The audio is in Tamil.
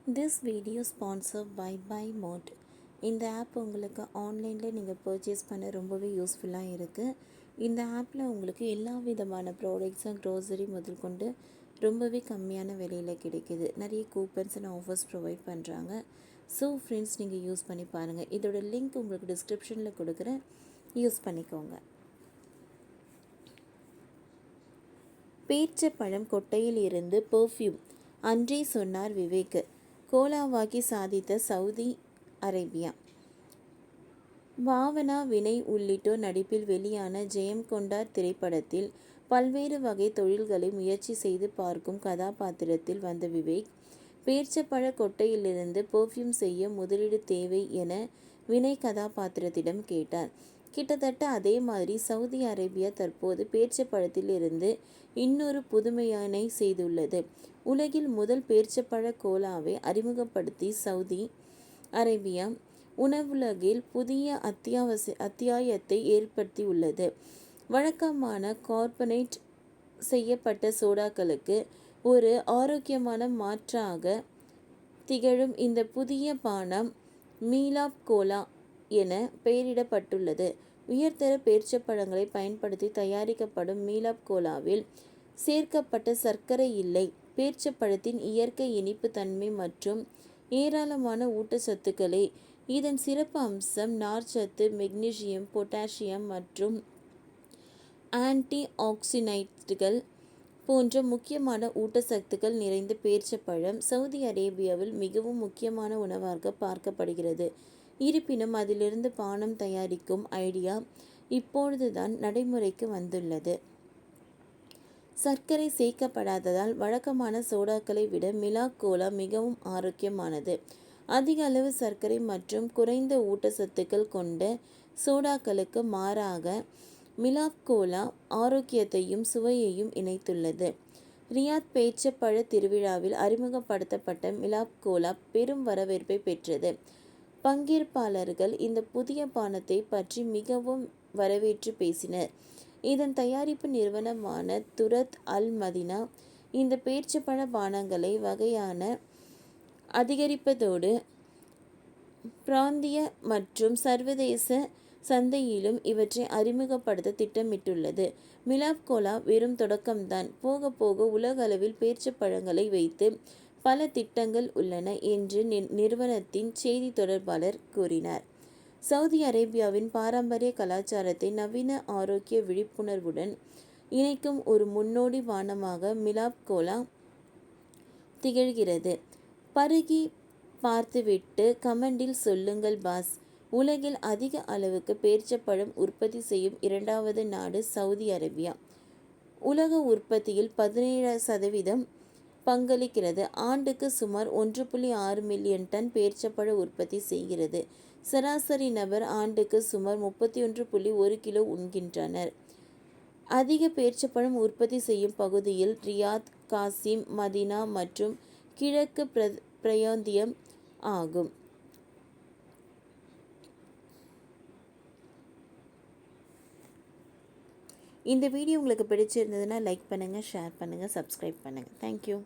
This video sponsored by BuyMode. இந்த ஆப் உங்களுக்கு ஆன்லைனில் நீங்கள் பர்ச்சேஸ் பண்ண ரொம்பவே யூஸ்ஃபுல்லாக இருக்குது. இந்த ஆப்பில் உங்களுக்கு எல்லா விதமான ப்ராடக்ட்ஸும் க்ரோசரி முதல் கொண்டு ரொம்பவே கம்மியான விலையில் கிடைக்குது. நிறைய கூப்பன்ஸ் அண்ட் ஆஃபர்ஸ் ப்ரொவைட் பண்ணுறாங்க. ஸோ ஃப்ரெண்ட்ஸ், நீங்கள் யூஸ் பண்ணி பாருங்கள். இதோட லிங்க் உங்களுக்கு டிஸ்கிரிப்ஷனில் கொடுக்குறேன், யூஸ் பண்ணிக்கோங்க. பேரிச்சப்பழம் கொட்டையில் இருந்து பெர்ஃப்யூம் அன்றே சொன்னார் விவேக். கோலாவாக்கி சாதித்த சவுதி அரேபியா. பாவனா, வினய் உள்ளிட்டோர் நடிப்பில் வெளியான ஜெயம் கொண்டார் திரைப்படத்தில் பல்வேறு வகை தொழில்களை முயற்சி செய்து பார்க்கும் கதாபாத்திரத்தில் வந்த விவேக், பேரிச்சப்பழ கொட்டையிலிருந்து பெர்ஃப்யூம் செய்ய முதலீடு தேவை என வினய் கதாபாத்திரத்திடம் கேட்டார். கிட்டத்தட்ட அதே மாதிரி சவுதி அரேபியா தற்போது பேரிச்சப்பழத்தில் இருந்து இன்னொரு புதுமையானை செய்துள்ளது. உலகில் முதல் பேரிச்சப்பழ கோலாவை அறிமுகப்படுத்தி சவுதி அரேபியா உணவுலகில் புதிய அத்தியாயத்தை ஏற்படுத்தியுள்ளது. வழக்கமான கார்பனேட் செய்யப்பட்ட சோடாக்களுக்கு ஒரு ஆரோக்கியமான மாற்றாக திகழும் இந்த புதிய பானம் மீலாப் கோலா என பெயரிடப்பட்டுள்ளது. உயர்தர பேரிச்சப்பழங்களை பயன்படுத்தி தயாரிக்கப்படும் மீலாப் கோலாவில் சேர்க்கப்பட்ட சர்க்கரை இல்லை. பேரிச்சப்பழத்தின் இயற்கை இனிப்பு தன்மை மற்றும் ஏராளமான ஊட்டச்சத்துக்களே இதன் சிறப்பு அம்சம். நார்ச்சத்து, மெக்னீசியம், பொட்டாசியம் மற்றும் ஆன்டி ஆக்சிடென்ட்கள் போன்ற முக்கியமான ஊட்டச்சத்துக்கள் நிறைந்த பேரிச்சப்பழம் சவுதி அரேபியாவில் மிகவும் முக்கியமான உணவாக பார்க்கப்படுகிறது. இருப்பினும் அதிலிருந்து பானம் தயாரிக்கும் ஐடியா இப்பொழுதுதான் நடைமுறைக்கு வந்துள்ளது. சர்க்கரை சேர்க்கப்படாததால் வழக்கமான சோடாக்களை விட மிலாப் கோலா மிகவும் ஆரோக்கியமானது. அதிக அளவு சர்க்கரை மற்றும் குறைந்த ஊட்டச்சத்துக்கள் கொண்ட சோடாக்களுக்கு மாறாக மிலாப் கோலா ஆரோக்கியத்தையும் சுவையையும் இணைத்துள்ளது. ரியாத் பேரிச்சப்பழ திருவிழாவில் அறிமுகப்படுத்தப்பட்ட மிலாப் கோலா பெரும் வரவேற்பை பெற்றது. பங்கேற்பாளர்கள் இந்த புதிய பானத்தை பற்றி மிகவும் வரவேற்று பேசினர். இதன் தயாரிப்பு நிறுவனமான துரத் அல் மதீனா இந்த பேரிச்சப்பழ பானங்களை வகையான அதிகரிப்பதோடு பிராந்திய மற்றும் சர்வதேச சந்தையிலும் இவற்றை அறிமுகப்படுத்த திட்டமிட்டுள்ளது. மிலாப் கோலா வெறும் தொடக்கம்தான். போக போக உலக அளவில் பேரிச்சப்பழங்களை வைத்து பல திட்டங்கள் உள்ளன என்று நிறுவனத்தின் செய்தி தொடர்பாளர் கூறினார். சவுதி அரேபியாவின் பாரம்பரிய கலாச்சாரத்தை நவீன ஆரோக்கிய விழிப்புணர்வுடன் இணைக்கும் ஒரு முன்னோடி பானமாக மிலாப் கோலா திகழ்கிறது. பருகி பார்த்துவிட்டு கமெண்டில் சொல்லுங்கள் பாஸ். உலகில் அதிக அளவுக்கு பேரிச்சப்பழம் உற்பத்தி செய்யும் இரண்டாவது நாடு சவுதி அரேபியா. உலக உற்பத்தியில் 17% பங்களிக்கிறது. ஆண்டுக்கு சுமார் 1.6 மில்லியன் டன் பேரிச்சப்பழ உற்பத்தி செய்கிறது. சராசரி நபர் ஆண்டுக்கு சுமார் 31.1 கிலோ உண்கின்றனர். அதிக பேரிச்சப்பழம் உற்பத்தி செய்யும் பகுதியில் ரியாத், காசிம், மதீனா மற்றும் கிழக்கு பிராந்தியம் ஆகும். இந்த வீடியோ உங்களுக்கு பிடிச்சிருந்ததுன்னா லைக் பண்ணுங்கள், ஷேர் பண்ணுங்கள், சப்ஸ்கிரைப் பண்ணுங்கள். தேங்க்யூ.